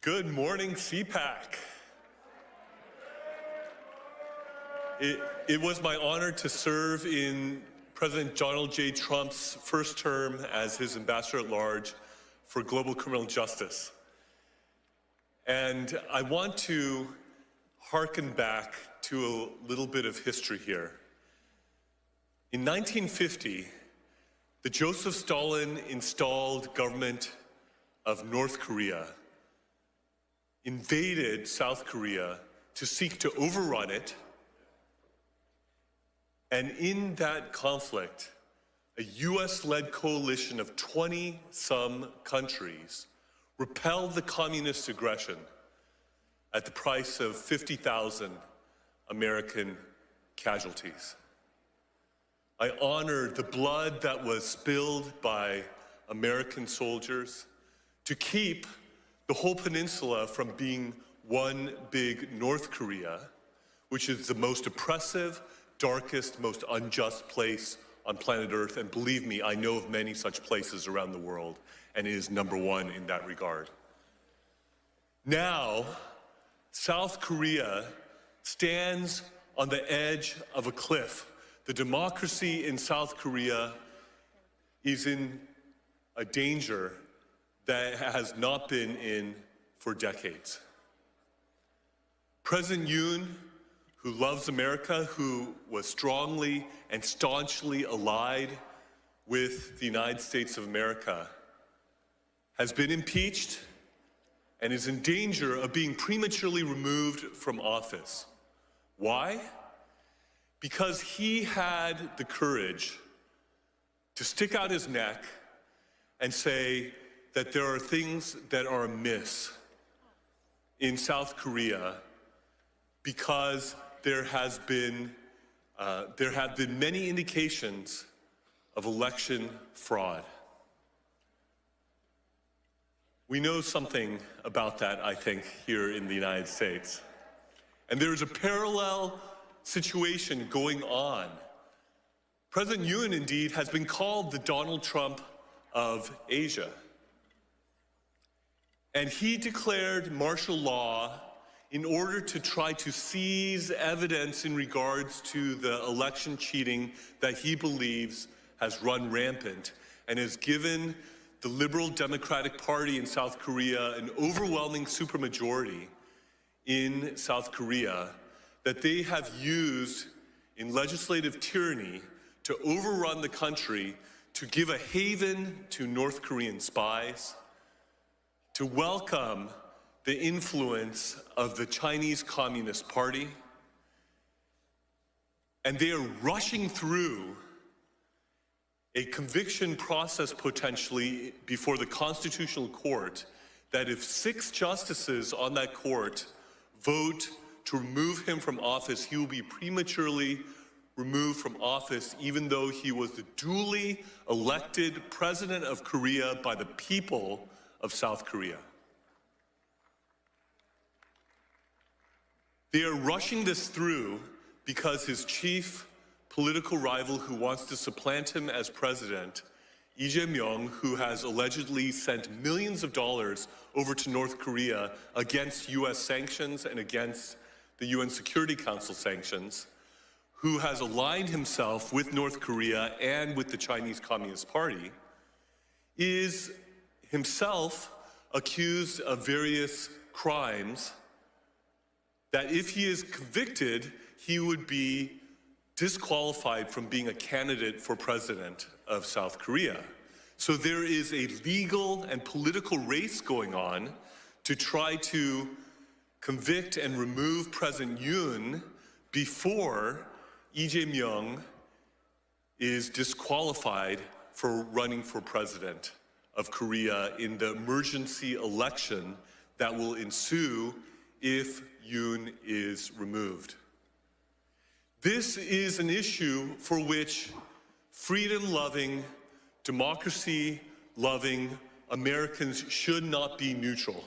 Good morning, CPAC. It was my honor to serve in President Donald J. Trump's first term as his ambassador at large for global criminal justice. And I want to hearken back to a little bit of history here. In 1950, the Joseph Stalin installed government of North Korea invaded South Korea to seek to overrun it. And in that conflict, a US-led coalition of 20-some countries repelled the communist aggression at the price of 50,000 American casualties. I honor the blood that was spilled by American soldiers to keep the whole peninsula from being one big North Korea, which is the most oppressive, darkest, most unjust place on planet Earth. And believe me, I know of many such places around the world, and it is number one in that regard. Now, South Korea stands on the edge of a cliff. The democracy in South Korea is in a danger that has not been in for decades. President Yoon, who loves America, who was strongly and staunchly allied with the United States of America, has been impeached and is in danger of being prematurely removed from office. Why? Because he had the courage to stick out his neck and say that there are things that are amiss in South Korea because there have been many indications of election fraud. We know something about that, I think, here in the United States. And there is a parallel situation going on. President Yoon, indeed, has been called the Donald Trump of Asia. And he declared martial law in order to try to seize evidence in regards to the election cheating that he believes has run rampant and has given the Liberal Democratic Party in South Korea an overwhelming supermajority in South Korea that they have used in legislative tyranny to overrun the country, to give a haven to North Korean spies, to welcome the influence of the Chinese Communist Party. And they are rushing through a conviction process potentially before the Constitutional Court that if 6 justices on that court vote to remove him from office, he will be prematurely removed from office even though he was the duly elected president of Korea by the people of South Korea. They are rushing this through because his chief political rival who wants to supplant him as president, Lee Jae-myung, who has allegedly sent millions of dollars over to North Korea against US sanctions and against the UN Security Council sanctions, who has aligned himself with North Korea and with the Chinese Communist Party, is himself accused of various crimes that if he is convicted, he would be disqualified from being a candidate for president of South Korea. So there is a legal and political race going on to try to convict and remove President Yoon before Lee Jae-myung is disqualified for running for president of Korea in the emergency election that will ensue if Yoon is removed. This is an issue for which freedom-loving, democracy-loving Americans should not be neutral.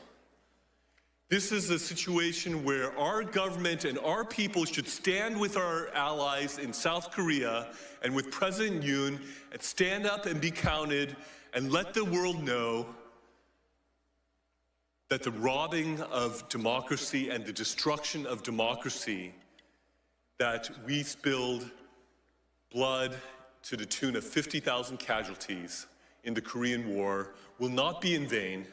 This is a situation where our government and our people should stand with our allies in South Korea and with President Yoon and stand up and be counted and let the world know that the robbing of democracy and the destruction of democracy, that we spilled blood to the tune of 50,000 casualties in the Korean War, will not be in vain,